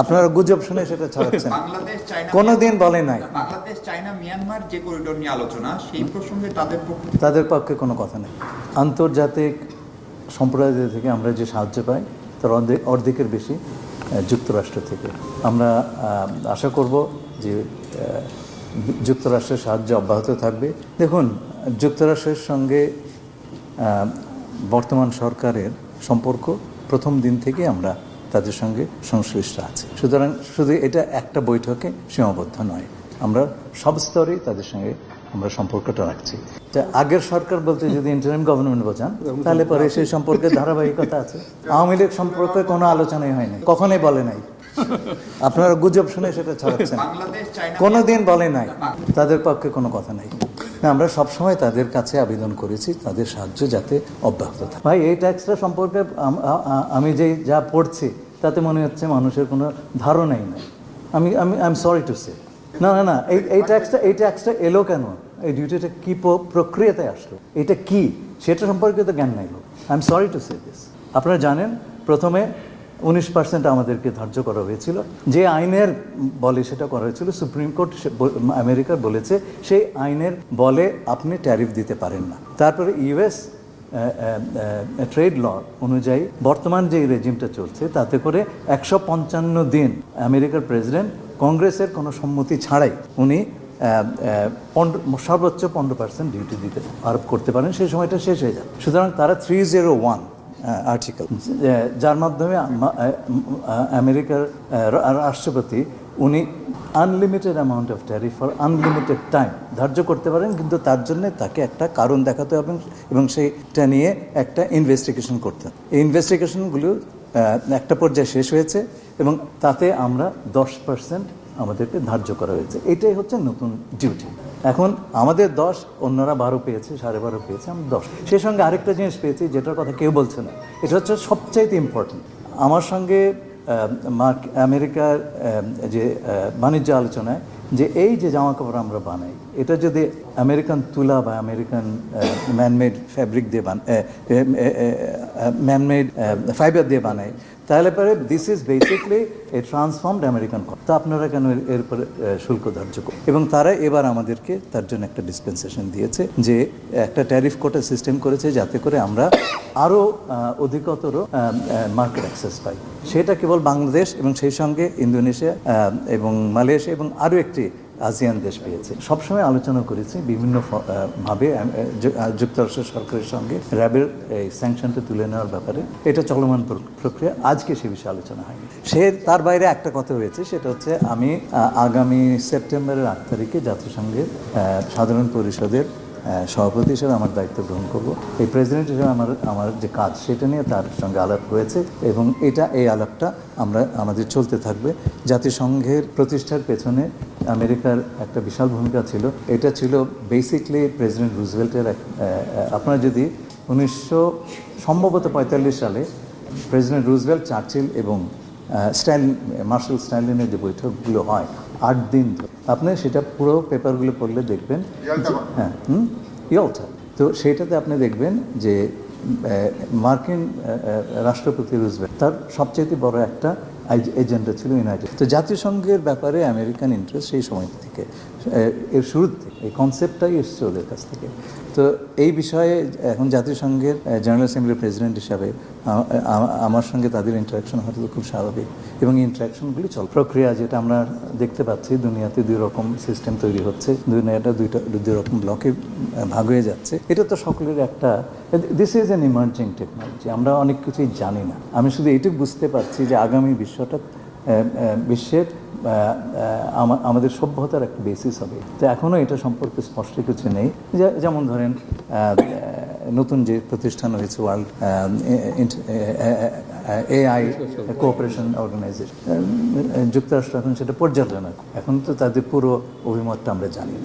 আপনারা গুজব শুনে সেটা ছড়াচ্ছেন। বাংলাদেশ চায়না কোনোদিন বলে নাই। বাংলাদেশ চায়না মিয়ানমার যে করিডোর নিয়ে আলোচনা, সেই প্রসঙ্গে তাদের পক্ষে কোনো কথা নেই। আন্তর্জাতিক সম্প্রদায় থেকে আমরা যে সাহায্য পাই তার অর্ধেকের বেশি যুক্তরাষ্ট্র থেকে। আমরা আশা করব যে যুক্তরাষ্ট্রের সাহায্য অব্যাহত থাকবে। দেখুন, যুক্তরাষ্ট্রের সঙ্গে বর্তমান সরকারের সম্পর্ক প্রথম দিন থেকে আমরা তাদের সঙ্গে সংশ্লিষ্ট আছি। সুতরাং শুধু এটা একটা বৈঠকে সীমাবদ্ধ নয়, আমরা সব স্তরেই তাদের সঙ্গে আমরা সম্পর্কটা রাখছি। আগের সরকার বলতে যদি ইন্টারিম গভর্নমেন্ট বোঝান তাহলে পরে সেই সম্পর্কে ধারাবাহিকতা আছে। আওয়ামী লীগ সম্পর্কে কোনো আলোচনাই হয়নি, কখনোই বলে নাই। আপনারা গুজব শুনে সেটা ছড়াচ্ছেন। কোনোদিন বলে নাই, তাদের পক্ষে কোনো কথা নাই। আমরা সবসময় তাদের কাছে আবেদন করেছি তাদের সাহায্য যাতে অব্যাহত থাকে। ভাই, এই ট্যাক্সটা সম্পর্কে আমি যা পড়ছি তাতে মনে হচ্ছে মানুষের কোনো ধারণাই নাই। I am sorry to say. না, এই ট্যাক্সটা এলো কেন, এই ডিউটিটা কি প্রক্রিয়াতে আসলো, এটা কি সেটা সম্পর্কে তো জ্ঞান নাই। I am sorry to say this. আপনারা জানেন, প্রথমে 19% আমাদেরকে ধার্য করা হয়েছিল। যে আইনের বলে সেটা করা হয়েছিল, সুপ্রিম কোর্ট আমেরিকার বলেছে সেই আইনের বলে আপনি ট্যারিফ দিতে পারেন না। তারপরে ইউএস ট্রেড ল অনুযায়ী বর্তমান যে রেজিমটা চলছে তাতে করে 155 দিন আমেরিকার প্রেসিডেন্ট কংগ্রেসের কোনো সম্মতি ছাড়াই উনি সর্বোচ্চ 15% ডিউটি দিতে আরোপ করতে পারেন। সেই সময়টা শেষ হয়ে যায়। সুতরাং তারা 301 আর্টিকেল, যার মাধ্যমে আমেরিকার রাষ্ট্রপতি উনি unlimited amount of tariff for unlimited time ধার্য করতে পারেন, কিন্তু তার জন্য তাকে একটা কারণ দেখাতে হবে এবং সেইটা নিয়ে একটা ইনভেস্টিগেশন করতে হবে। এই ইনভেস্টিগেশনগুলো একটা পর্যায়ে শেষ হয়েছে এবং তাতে আমরা 10% আমাদেরকে ধার্য করা হয়েছে। এটাই হচ্ছে নতুন ডিউটি। এখন আমাদের 10, অন্যরা 12 পেয়েছে, 12.5 পেয়েছে, আমরা 10। সেই সঙ্গে আরেকটা জিনিস পেয়েছি যেটার কথা কেউ বলছে না, এটা হচ্ছে সবচাইতে ইম্পর্টেন্ট। আমার সঙ্গে আমেরিকার যে বাণিজ্য আলোচনায় যে এই যে জামা কাপড় আমরা বানাই, এটা যদি আমেরিকান তুলা বা আমেরিকান ম্যানমেড ফ্যাব্রিক দিয়ে ম্যানমেড ফাইবার দিয়ে বানাই, তাহলে পরে this is basically A transformed American. তা আপনারা কেন এর উপরে শুল্ক ধার্য করেন? এবং তারা এবার আমাদেরকে তার জন্য একটা ডিসপেন্সেশন দিয়েছে, যে একটা ট্যারিফ কোটা সিস্টেম করেছে যাতে করে আমরা আরও অধিকতর মার্কেট অ্যাক্সেস পাই। সেটা কেবল বাংলাদেশ এবং সেই সঙ্গে ইন্দোনেশিয়া এবং মালয়েশিয়া এবং আরও একটি আসিয়ান দেশ পেয়েছে। সবসময় আলোচনা করেছি বিভিন্ন ভাবে যুক্তরাষ্ট্র সরকারের সঙ্গে র্যাবের এই স্যাংশনটা তুলে নেওয়ার ব্যাপারে। এটা চলমান প্রক্রিয়া, আজকে সে বিষয়ে আলোচনা হয়নি। তার বাইরে একটা কথা হয়েছে, সেটা হচ্ছে আমি আগামী সেপ্টেম্বরের 8 তারিখে জাতিসংঘের সাধারণ পরিষদের সভাপতি হিসেবে আমার দায়িত্ব গ্রহণ করব। এই প্রেসিডেন্ট হিসেবে আমার যে কাজ সেটা নিয়ে তার সঙ্গে আলাপ হয়েছে এবং এই আলাপটা আমাদের চলতে থাকবে। জাতিসংঘের প্রতিষ্ঠার পেছনে আমেরিকার একটা বিশাল ভূমিকা ছিল। এটা ছিল বেসিকলি প্রেসিডেন্ট রুজভেল্টের আপনারা যদি 1945 সালে প্রেসিডেন্ট রুজভেল্ট, চার্চিল এবং মার্শাল স্ট্যানলিনের যে বৈঠকগুলো হয় 8 দিন, আপনি সেটা পুরো পেপারগুলো পড়লে দেখবেন। হ্যাঁ, ইয়ল্টা। তো সেটাতে আপনি দেখবেন যে মার্কিন রাষ্ট্রপতি রুজভেল্ট তার সবচেয়ে বড় একটা এজেন্ডা ছিল ইউনাইটেড। তো জাতিসংঘের ব্যাপারে আমেরিকান ইন্টারেস্ট সেই সময় থেকে, এর শুরুর থেকে এই কনসেপ্টটাই এসছে ওদের কাছ থেকে। তো এই বিষয়ে এখন জাতিসংঘের জেনারেল অ্যাসেম্বলির প্রেসিডেন্ট হিসাবে আমার সঙ্গে তাদের ইন্টারাকশন হয়তো খুব স্বাভাবিক এবং ইন্টারাকশনগুলি প্রক্রিয়া যেটা আমরা দেখতে পাচ্ছি, দুনিয়াতে 2 রকম সিস্টেম তৈরি হচ্ছে, দুনিয়াটা 2 রকম ব্লকে ভাগ হয়ে যাচ্ছে। এটা তো সকলের একটা, this is an emerging technology, আমরা অনেক কিছুই জানি না। আমি শুধু এইটুকু বুঝতে পারছি যে আগামী বিশ্বের আমাদের সভ্যতার একটা বেসিস হবে। তো এখনও এটা সম্পর্কে স্পষ্ট কিছু নেই। যেমন ধরেন নতুন যে প্রতিষ্ঠান হয়েছে ওয়ার্ল্ড AI কোঅপারেশন অর্গানাইজেশন, যুক্তরাষ্ট্র এখন সেটা পর্যালোচনা, এখন তো তাদের পুরো অভিমতটা আমরা জানি না।